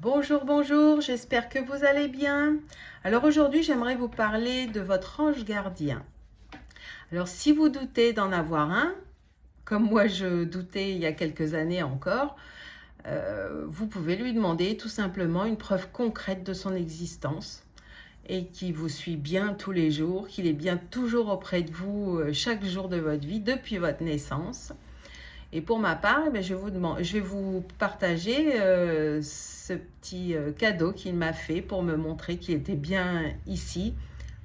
Bonjour, bonjour, j'espère que vous allez bien. Alors aujourd'hui, j'aimerais vous parler de votre ange gardien. Alors si vous doutez d'en avoir un, comme moi je doutais il y a quelques années encore, vous pouvez lui demander tout simplement une preuve concrète de son existence et qui vous suit bien tous les jours, qu'il est bien toujours auprès de vous chaque jour de votre vie depuis votre naissance. Et pour ma part, eh bien, je vais vous partager ce petit cadeau qu'il m'a fait pour me montrer qu'il était bien ici,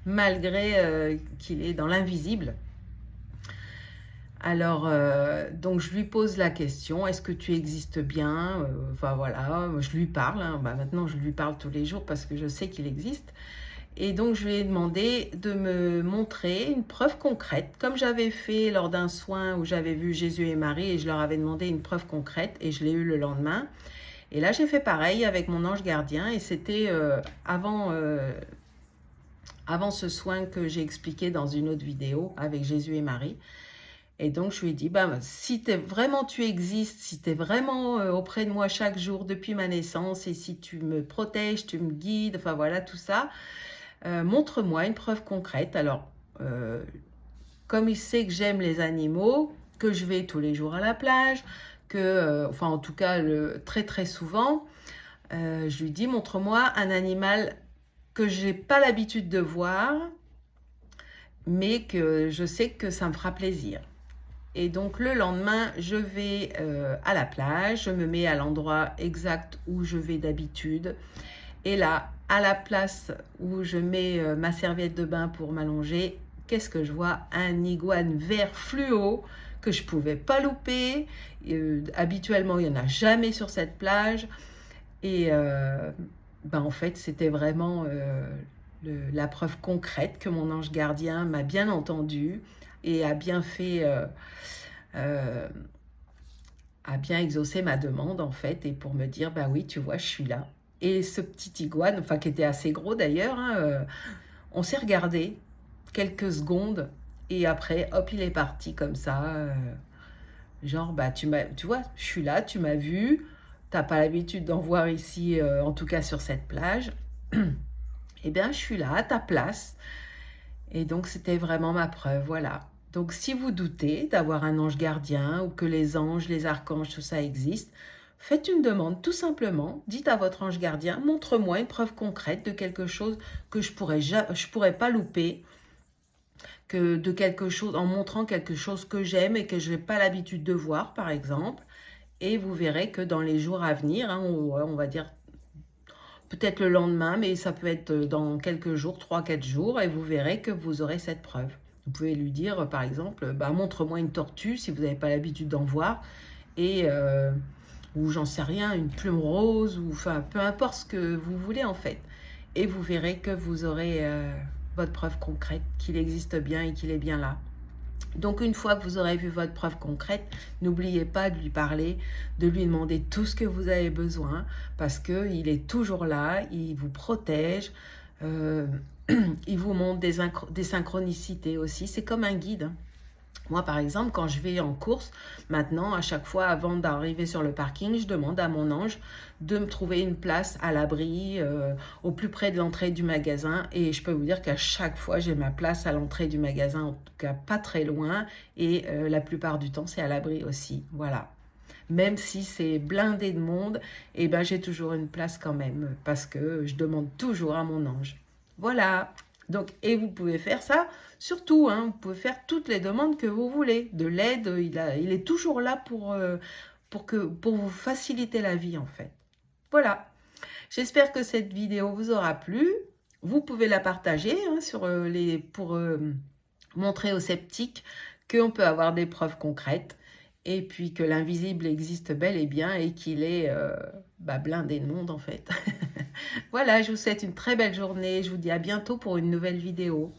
malgré qu'il est dans l'invisible. Alors, donc je lui pose la question, est-ce que tu existes bien? Enfin voilà, je lui parle, hein. Maintenant je lui parle tous les jours parce que je sais qu'il existe. Et donc, je lui ai demandé de me montrer une preuve concrète, comme j'avais fait lors d'un soin où j'avais vu Jésus et Marie et je leur avais demandé une preuve concrète et je l'ai eu le lendemain. Et là, j'ai fait pareil avec mon ange gardien et c'était avant ce soin que j'ai expliqué dans une autre vidéo avec Jésus et Marie. Et donc, je lui ai dit, si vraiment tu existes, si tu es vraiment auprès de moi chaque jour depuis ma naissance et si tu me protèges, tu me guides, enfin voilà, tout ça, montre-moi une preuve concrète. Alors, comme il sait que j'aime les animaux, que je vais tous les jours à la plage, enfin en tout cas très très souvent, je lui dis montre-moi un animal que j'ai pas l'habitude de voir, mais que je sais que ça me fera plaisir. Et donc le lendemain, je vais à la plage, je me mets à l'endroit exact où je vais d'habitude. Et là, à la place où je mets ma serviette de bain pour m'allonger, qu'est-ce que je vois? Un iguane vert fluo que je ne pouvais pas louper. Habituellement, il n'y en a jamais sur cette plage. Et en fait, c'était vraiment la preuve concrète que mon ange gardien m'a bien entendu et a bien fait, euh, a bien exaucé ma demande en fait, et pour me dire, bah oui, tu vois, je suis là. Et ce petit iguane, enfin qui était assez gros d'ailleurs, hein, on s'est regardé quelques secondes et après, hop, il est parti comme ça. Genre, tu vois, je suis là, tu m'as vu, t'as pas l'habitude d'en voir ici, en tout cas sur cette plage. Eh bien, je suis là, à ta place. Et donc, c'était vraiment ma preuve, voilà. Donc, si vous doutez d'avoir un ange gardien ou que les anges, les archanges, tout ça existe, faites une demande tout simplement. Dites à votre ange gardien, montre-moi une preuve concrète de quelque chose que je pourrais pas louper, que de quelque chose, en montrant quelque chose que j'aime et que je n'ai pas l'habitude de voir, par exemple. Et vous verrez que dans les jours à venir, hein, on va dire peut-être le lendemain, mais ça peut être dans quelques jours, 3 4 jours, et vous verrez que vous aurez cette preuve. Vous pouvez lui dire, par exemple, montre-moi une tortue si vous n'avez pas l'habitude d'en voir, et ou j'en sais rien, une plume rose, ou enfin peu importe ce que vous voulez en fait. Et vous verrez que vous aurez votre preuve concrète, qu'il existe bien et qu'il est bien là. Donc une fois que vous aurez vu votre preuve concrète, n'oubliez pas de lui parler, de lui demander tout ce que vous avez besoin, parce qu'il est toujours là, il vous protège, euh, il vous montre des synchronicités aussi, c'est comme un guide, hein. Moi, par exemple, quand je vais en course, maintenant, à chaque fois, avant d'arriver sur le parking, je demande à mon ange de me trouver une place à l'abri, au plus près de l'entrée du magasin. Et je peux vous dire qu'à chaque fois, j'ai ma place à l'entrée du magasin, en tout cas pas très loin. Et la plupart du temps, c'est à l'abri aussi. Voilà. Même si c'est blindé de monde, eh ben, j'ai toujours une place quand même, parce que je demande toujours à mon ange. Voilà. Donc, et vous pouvez faire ça surtout, hein, vous pouvez faire toutes les demandes que vous voulez. De l'aide, il est toujours là pour vous faciliter la vie en fait. Voilà. J'espère que cette vidéo vous aura plu. Vous pouvez la partager, hein, pour montrer aux sceptiques qu'on peut avoir des preuves concrètes et puis que l'invisible existe bel et bien et qu'il est blindé de monde en fait. Voilà, je vous souhaite une très belle journée. Je vous dis à bientôt pour une nouvelle vidéo.